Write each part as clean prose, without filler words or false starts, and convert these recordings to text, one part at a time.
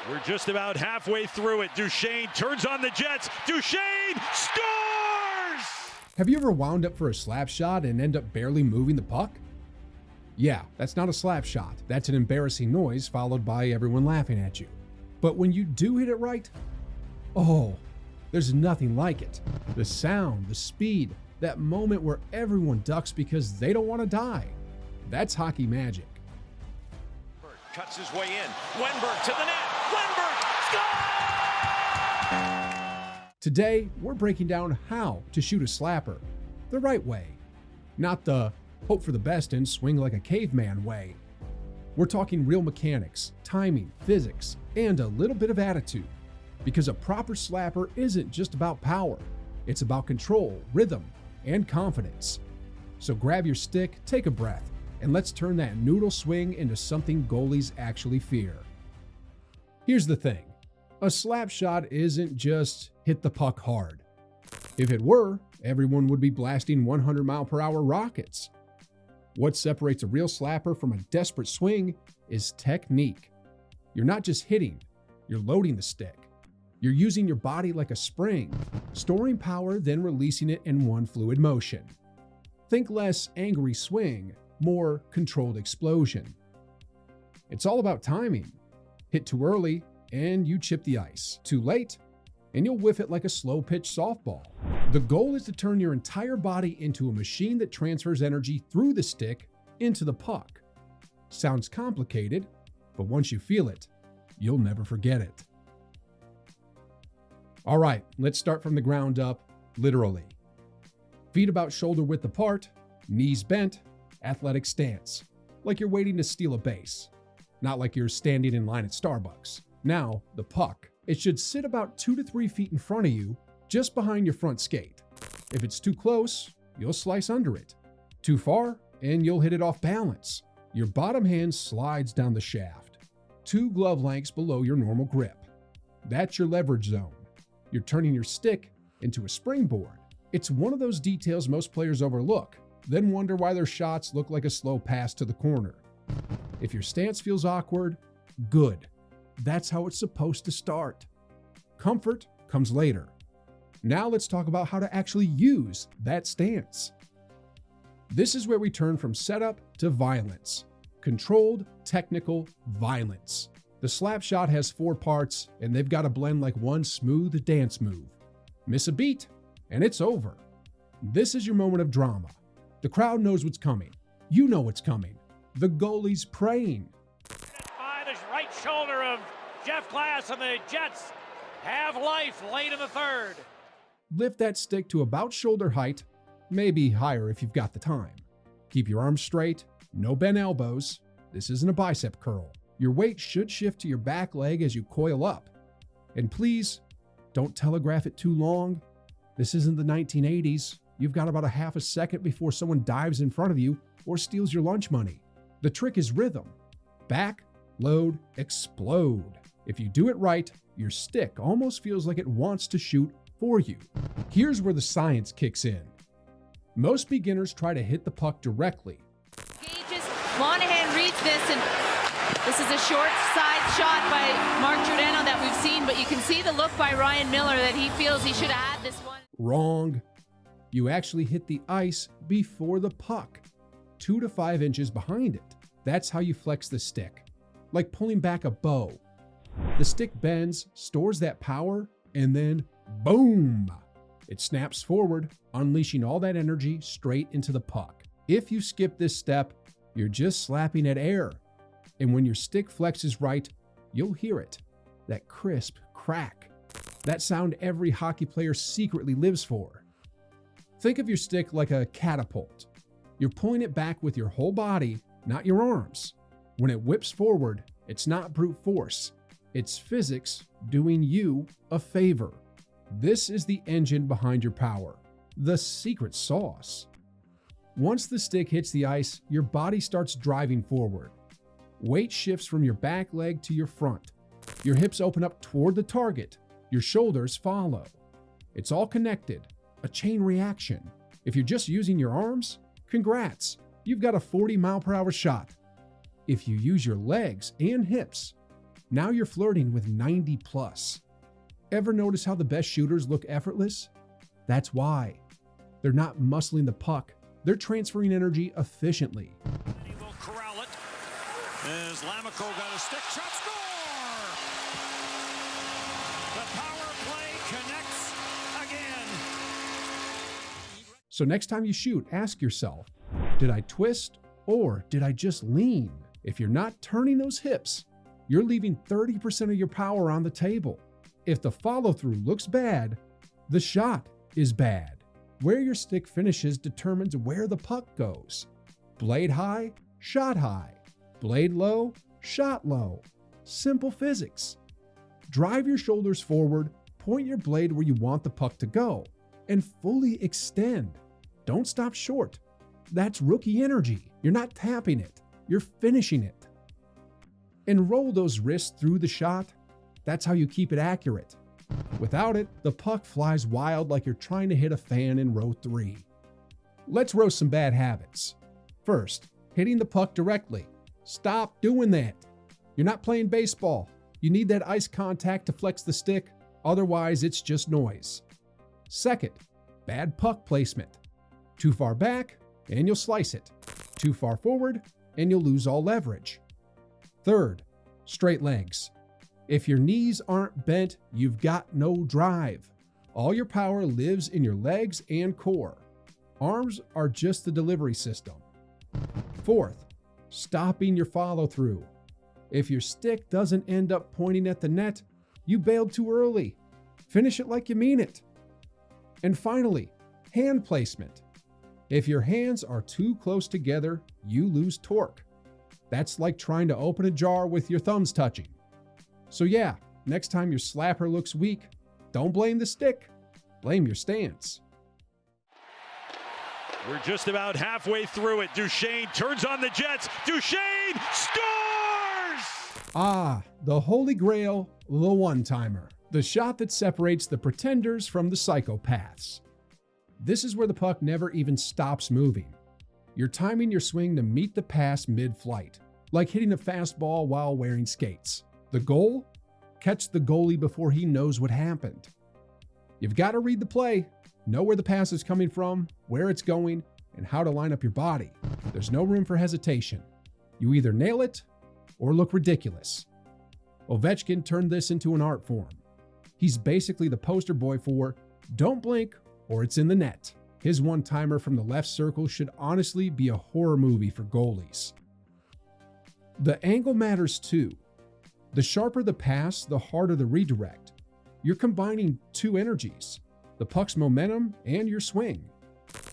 We're just about halfway through it. Duchesne turns on the Jets. Duchesne scores! Have you ever wound up for a slap shot and end up barely moving the puck? Yeah, that's not a slap shot. That's an embarrassing noise followed by everyone laughing at you. But when you do hit it right, oh, there's nothing like it. The sound, the speed, that moment where everyone ducks because they don't want to die. That's hockey magic. Cuts his way in. Wenberg to the net. Wenberg scores! Today, we're breaking down how to shoot a slapper the right way, not the hope for the best and swing like a caveman way. We're talking real mechanics, timing, physics, and a little bit of attitude. Because a proper slapper isn't just about power. It's about control, rhythm, and confidence. So grab your stick, take a breath, and let's turn that noodle swing into something goalies actually fear. Here's the thing. A slap shot isn't just hit the puck hard. If it were, everyone would be blasting 100-mile-per-hour rockets. What separates a real slapper from a desperate swing is technique. You're not just hitting, you're loading the stick. You're using your body like a spring, storing power, then releasing it in one fluid motion. Think less angry swing, more controlled explosion. It's all about timing. Hit too early, and you chip the ice. Too late, and you'll whiff it like a slow-pitch softball. The goal is to turn your entire body into a machine that transfers energy through the stick into the puck. Sounds complicated, but once you feel it, you'll never forget it. All right, let's start from the ground up, literally. Feet about shoulder width apart, knees bent, athletic stance, like you're waiting to steal a base, not like you're standing in line at Starbucks. Now, the puck. It should sit about 2 to 3 feet in front of you, just behind your front skate. If it's too close, you'll slice under it. Too far, and you'll hit it off balance. Your bottom hand slides down the shaft, 2 glove lengths below your normal grip. That's your leverage zone. You're turning your stick into a springboard. It's one of those details most players overlook, then wonder why their shots look like a slow pass to the corner. If your stance feels awkward, good. That's how it's supposed to start. Comfort comes later. Now let's talk about how to actually use that stance. This is where we turn from setup to violence. Controlled, technical violence. The slap shot has 4 parts, and they've got to blend like one smooth dance move. Miss a beat, and it's over. This is your moment of drama. The crowd knows what's coming. You know what's coming. The goalie's praying. By the right shoulder of Jeff Glass, and the Jets have life late in the third. Lift that stick to about shoulder height, maybe higher if you've got the time. Keep your arms straight, no bent elbows. This isn't a bicep curl. Your weight should shift to your back leg as you coil up. And please, don't telegraph it too long. This isn't the 1980s. You've got about a half a second before someone dives in front of you or steals your lunch money. The trick is rhythm. Back, load, explode. If you do it right, your stick almost feels like it wants to shoot for you. Here's where the science kicks in. Most beginners try to hit the puck directly. Gages, Monahan reads this, and this is a short side shot by Mark Giordano that we've seen, but you can see the look by Ryan Miller that he feels he should have had this one. Wrong. You actually hit the ice before the puck, 2 to 5 inches behind it. That's how you flex the stick, like pulling back a bow. The stick bends, stores that power, and then boom! It snaps forward, unleashing all that energy straight into the puck. If you skip this step, you're just slapping at air. And when your stick flexes right, you'll hear it. That crisp crack. That sound every hockey player secretly lives for. Think of your stick like a catapult. You're pulling it back with your whole body, not your arms. When it whips forward, it's not brute force. It's physics doing you a favor. This is the engine behind your power, the secret sauce. Once the stick hits the ice, your body starts driving forward. Weight shifts from your back leg to your front. Your hips open up toward the target. Your shoulders follow. It's all connected, a chain reaction. If you're just using your arms, congrats, you've got a 40-mile-per-hour shot. If you use your legs and hips, Now you're flirting with 90 plus. Ever notice how the best shooters look effortless? That's why. They're not muscling the puck. They're transferring energy efficiently. He will corral it as Lamico got a stick shot, score! The power play connects again. So next time you shoot, ask yourself, did I twist or did I just lean? If you're not turning those hips, you're leaving 30% of your power on the table. If the follow-through looks bad, the shot is bad. Where your stick finishes determines where the puck goes. Blade high, shot high. Blade low, shot low. Simple physics. Drive your shoulders forward, point your blade where you want the puck to go, and fully extend. Don't stop short. That's rookie energy. You're not tapping it, you're finishing it. And roll those wrists through the shot. That's how you keep it accurate. Without it, the puck flies wild like you're trying to hit a fan in row 3. Let's roast some bad habits. First, hitting the puck directly. Stop doing that. You're not playing baseball. You need that ice contact to flex the stick, otherwise it's just noise. Second, bad puck placement. Too far back, and you'll slice it. Too far forward, and you'll lose all leverage. Third, straight legs. If your knees aren't bent, you've got no drive. All your power lives in your legs and core. Arms are just the delivery system. Fourth, stopping your follow-through. If your stick doesn't end up pointing at the net, you bailed too early. Finish it like you mean it. And finally, hand placement. If your hands are too close together, you lose torque. That's like trying to open a jar with your thumbs touching. So yeah, next time your slapper looks weak, don't blame the stick, blame your stance. We're just about halfway through it. Duchesne turns on the Jets. Duchesne scores! Ah, the holy grail, the one-timer. The shot that separates the pretenders from the psychopaths. This is where the puck never even stops moving. You're timing your swing to meet the pass mid-flight, like hitting a fastball while wearing skates. The goal? Catch the goalie before he knows what happened. You've got to read the play, know where the pass is coming from, where it's going, and how to line up your body. There's no room for hesitation. You either nail it or look ridiculous. Ovechkin turned this into an art form. He's basically the poster boy for don't blink or it's in the net. His one-timer from the left circle should honestly be a horror movie for goalies. The angle matters too. The sharper the pass, the harder the redirect. You're combining two energies, the puck's momentum and your swing.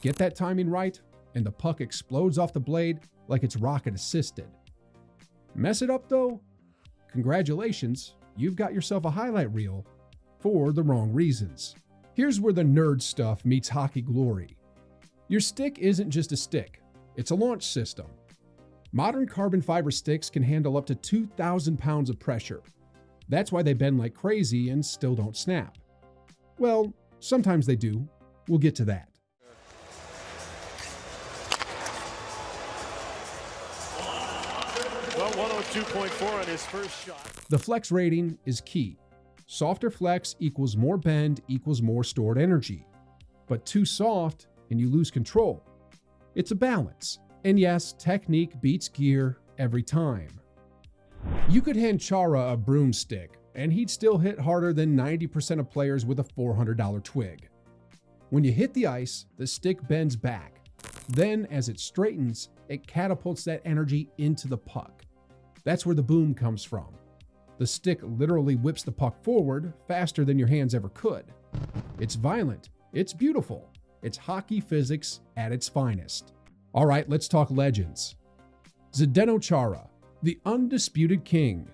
Get that timing right, and the puck explodes off the blade like it's rocket assisted. Mess it up though? Congratulations, you've got yourself a highlight reel for the wrong reasons. Here's where the nerd stuff meets hockey glory. Your stick isn't just a stick, it's a launch system. Modern carbon fiber sticks can handle up to 2,000 pounds of pressure. That's why they bend like crazy and still don't snap. Well, sometimes they do. We'll get to that. Well, 102.4 on his first shot. The flex rating is key. Softer flex equals more bend equals more stored energy. But too soft and you lose control. It's a balance. And yes, technique beats gear every time. You could hand Chara a broomstick, and he'd still hit harder than 90% of players with a $400 twig. When you hit the ice, the stick bends back. Then, as it straightens, it catapults that energy into the puck. That's where the boom comes from. The stick literally whips the puck forward faster than your hands ever could. It's violent, it's beautiful, it's hockey physics at its finest. All right, let's talk legends. Zdeno Chara, the undisputed king,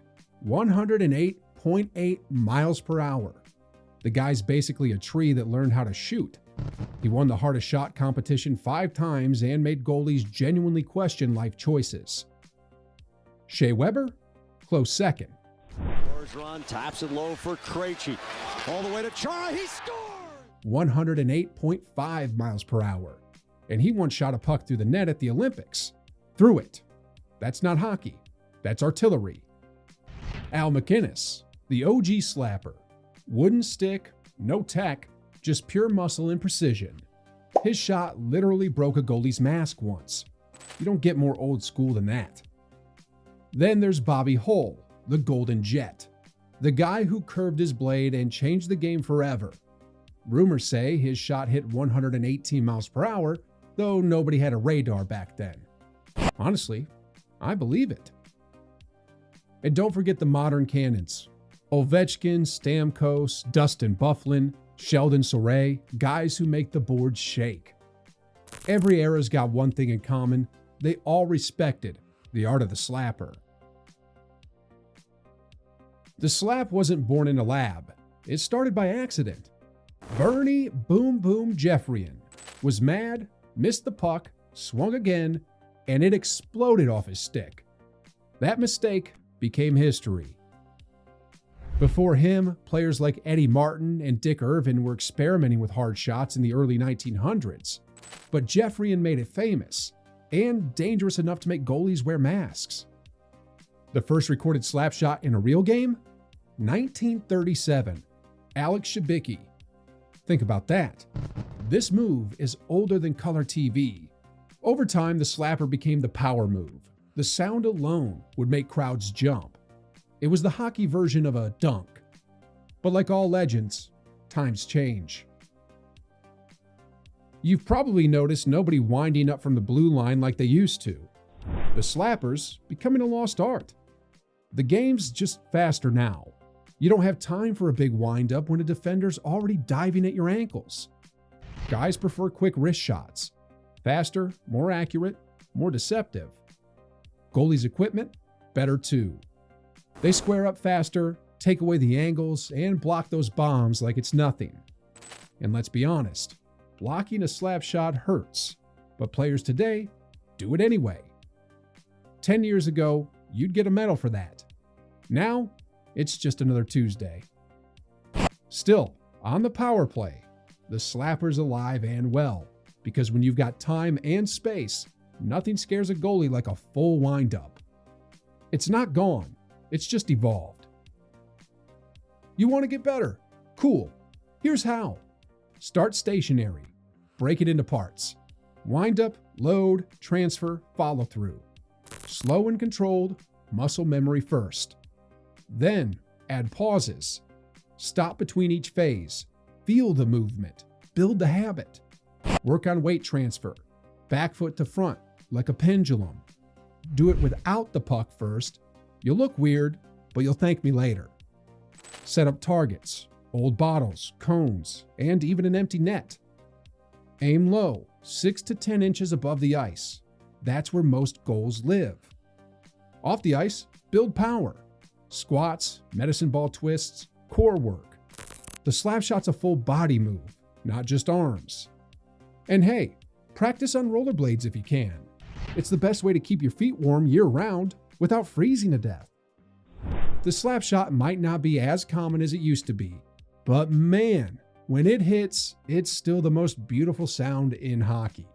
108.8 miles per hour. The guy's basically a tree that learned how to shoot. He won the hardest shot competition 5 times and made goalies genuinely question life choices. Shea Weber, close second. Run, taps it low for Krejci. All the way to Chara, he scored! 108.5 miles per hour. And he once shot a puck through the net at the Olympics. Through it. That's not hockey. That's artillery. Al McInnes, the OG slapper. Wooden stick, no tech, just pure muscle and precision. His shot literally broke a goalie's mask once. You don't get more old school than that. Then there's Bobby Hull, the Golden Jet. The guy who curved his blade and changed the game forever. Rumors say his shot hit 118 miles per hour, though nobody had a radar back then. Honestly, I believe it. And don't forget the modern cannons. Ovechkin, Stamkos, Dustin Byfuglien, Sheldon Soray, guys who make the boards shake. Every era's got one thing in common. They all respected the art of the slapper. The slap wasn't born in a lab. It started by accident. Bernie Boom Boom Jeffrian was mad, missed the puck, swung again, and it exploded off his stick. That mistake became history. Before him, players like Eddie Martin and Dick Irvin were experimenting with hard shots in the early 1900s, but Jeffrian made it famous and dangerous enough to make goalies wear masks. The first recorded slap shot in a real game? 1937, Alex Shibicki. Think about that. This move is older than color TV. Over time, the slapper became the power move. The sound alone would make crowds jump. It was the hockey version of a dunk. But like all legends, times change. You've probably noticed nobody winding up from the blue line like they used to. The slapper's becoming a lost art. The game's just faster now. You don't have time for a big wind-up when a defender's already diving at your ankles. Guys prefer quick wrist shots. Faster, more accurate, more deceptive. Goalies' equipment, better too. They square up faster, take away the angles, and block those bombs like it's nothing. And let's be honest, blocking a slap shot hurts, but players today do it anyway. 10 years ago, you'd get a medal for that. Now, it's just another Tuesday. Still, on the power play, the slapper's alive and well, because when you've got time and space, nothing scares a goalie like a full wind-up. It's not gone, it's just evolved. You want to get better? Cool. Here's how. Start stationary. Break it into parts. Wind up, load, transfer, follow through. Slow and controlled, muscle memory first. Then add pauses. Stop between each phase. Feel the movement. Build the habit. Work on weight transfer. Back foot to front, like a pendulum. Do it without the puck first. You'll look weird, but you'll thank me later. Set up targets, old bottles, cones, and even an empty net. Aim low, 6 to 10 inches above the ice. That's where most goals live. Off the ice, build power. Squats, medicine ball twists, core work. The slap shot's a full body move, not just arms. And hey, practice on rollerblades if you can. It's the best way to keep your feet warm year-round without freezing to death. The slap shot might not be as common as it used to be, but man, when it hits, it's still the most beautiful sound in hockey.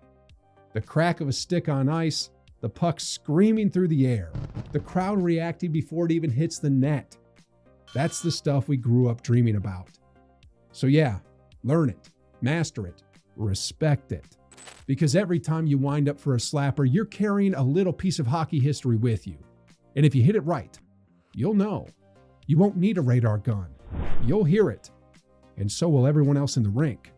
The crack of a stick on ice, the puck screaming through the air, the crowd reacting before it even hits the net. That's the stuff we grew up dreaming about. So yeah, learn it, master it, respect it. Because every time you wind up for a slapper, you're carrying a little piece of hockey history with you. And if you hit it right, you'll know. You won't need a radar gun. You'll hear it. And so will everyone else in the rink.